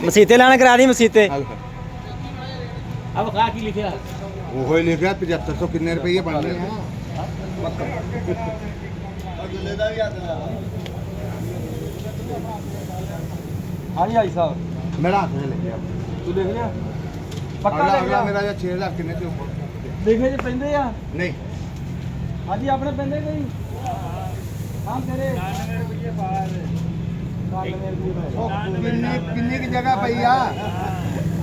ਮਸੀਤੇ ਲੈਣ ਕਰਾ ਦੀ ਮਸੀਤੇ। अब कहा की लिखे वो ही लिखा 7500 कितने रुपये बनने हैं। हाँ जी भाई साहब मेरा हाथ में ले गया तू देख लिया पक्का अगला देख लिया मेरा 6 लाख कितने के ऊपर देखे जे पेंदे आ नहीं हाँ जी अपने पेंदे नहीं हाँ तेरे किन्नी किन्नी की जगह पई आ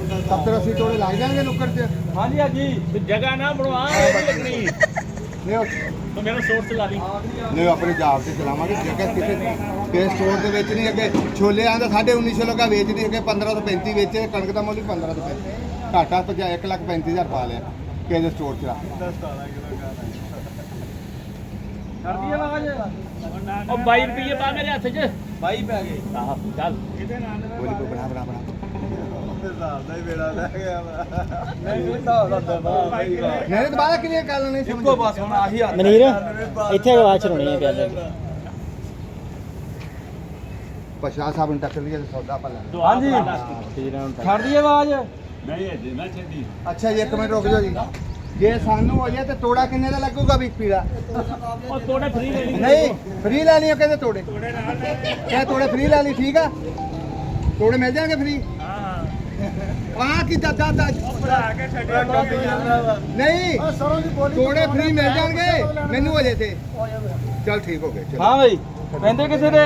70-80 तोड़े लग जाएंगे नुक्कड़ से। हाँ जी हाँ जी जगह ना बनवा लगनी नहीं तो मेरा सोर्स चला दी नहीं अपने जाब से चलावांगे जगह कितने के स्टोर ਦੇ ਵਿੱਚ ਨਹੀਂ ਅੱਗੇ ਛੋਲੇ ਆਂਦਾ 1950 ਲਗਾ ਵੇਚਦੀ ਅੱਗੇ 1535 ਵੇਚੇ ਕਣਕ ਦਾ ਮੁੱਲ 1535 ਘਾਟਾ 1,35,000 ਪਾ ਲਿਆ ਕਿਸੇ ਸਟੋਰ 'ਚ कर दिया आवाज और 22 रुपये पा मेरे हाथ च भाई पे आ गए हाँ चल ਬੋਲੀ ਕੋ ਬਣਾ ਬਣਾ ਬਣਾ ਨਹੀਂ ਦੁਬਾਰਾ ਕਿਹਨੇ ਗੱਲ ਨਹੀਂ ਇੱਕੋ ਬਸ ਹੁਣ ਆਹੀ ਹੱਥ ਮਨੀਰ ਇੱਥੇ ਆਵਾਜ਼ ਸੁਣਨੀ ਹੈ ਪਿਆਰ ਨਾਲ। ਪਛਾ ਸਾਹਿਬ ਨੂੰ ਟੱਕਰ ਲਿਆ ਸੌਦਾ ਪਾ ਲੈ हाँ जी छड़ दी आवाज नहीं है जी मैं छड़ी ਅੱਛਾ ਜੀ 1 ਮਿੰਟ ਰੁਕ ਜਾਓ ਜੀ ਜੇ ਸਾਨੂੰ ਹੋ ਜਾਏ ਤੇ ਤੋੜਾ ਕਿੰਨੇ ਦਾ ਲੱਗੂਗਾ ਵਿਕਪੀ ਦਾ और थोड़े फ्री ले ली ਨਹੀਂ ਫ੍ਰੀ ਲੈਣੀ ਹੈ ਕਹਿੰਦੇ ਤੋੜੇ ਕਿਹ ਤੋੜੇ ਫ੍ਰੀ ਲੈ ਲਈ ਠੀਕ ਆ ਤੋੜੇ ਮਿਲ ਜਾਣਗੇ ਫ੍ਰੀ ਆ ਕੀ ਦਾਦਾ ਨਹੀਂ ਤੋੜੇ ਫ੍ਰੀ ਮਿਲ ਜਾਣਗੇ ਮੈਨੂੰ ਹੋ ਜੇ ਤੇ ਚਲ ਠੀਕ ਹੋ ਗਏ ਚਲੋ हाँ भाई पेंदे किसे दे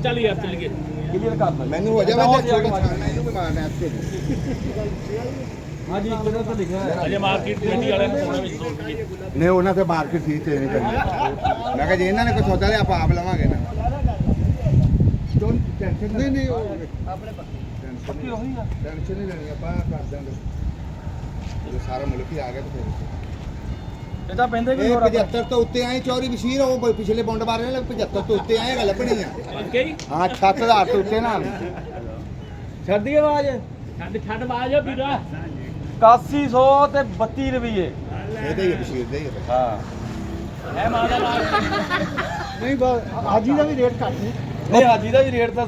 चल यार चल गए क्लियर कर दे ਮੈਨੂੰ ਹੋ ਜਾਵੇ ਤੇ ਛੋਟੇ ਛਾਣਾ ਇਹਨੂੰ ਵੀ ਮਾਰਨਾ ਇੱਥੇ हाँ जी किधर तो लिखा है अजय मार्केट मंडी वाले ने सोना में 100 रुपये ਨਹੀਂ ਉਹਨਾਂ ਤੇ ਮਾਰਕੀਟ ਠੀਕ ਤੇ ਨਹੀਂ ਕਰਨੀ ਮੈਂ ਕਿਹਾ ਜੇ ਇਹਨਾਂ ਨੇ ਕੋਈ ਸੌਦਾ ਲਿਆ ਆਪਾਂ ਆਪ ਲਵਾਂਗੇ ਨਾ ਟੈਨਸ਼ਨ ਨਹੀਂ ਨਹੀਂ ਆਪਣੇ पक्की हो गई है ਟੈਨਸ਼ਨ ਨਹੀਂ ਲੈਣੀ ਆਪਾਂ ਕਰ ਦਾਂਗੇ ਜੇ ਸਾਰਾ ਮੁਲਕ ਹੀ ਆ ਗਿਆ ਤਾਂ ਫਿਰ ਇਹਦਾ ਪੈਂਦੇ ਕੀ ਇਹ ਹੋਰ 75 ਤੋਂ ਉੱਤੇ ਆਏ ਚੌਰੀ ਬਸ਼ੀਰ ਉਹ ਪਿਛਲੇ ਬੌਂਡ ਬਾਰੇ ਨੇ 75 ਤੋਂ ਉੱਤੇ ਆਏ ਗੱਲ ਲੱਭਣੀ ਆ ओके ਹਾਂ 7000 ਤੋਂ ਉੱਤੇ ਨਾ ਛੱਡ ਦੀ ਆਵਾਜ਼ छड़ छड़ बाज बीरा 8100 ਤੇ 32 ਰੁਪਏ ਇਹਦੇ ਹੀ ਬਸ਼ੀਰ ਦੇ ਹੀ ਹਾਂ है माला लाल ਨਹੀਂ ਹਾਜੀ ਦਾ ਵੀ ਰੇਟ ਘੱਟ ਨਹੀਂ ਨਹੀਂ ਹਾਜੀ ਦਾ ਵੀ ਰੇਟ ਤਾਂ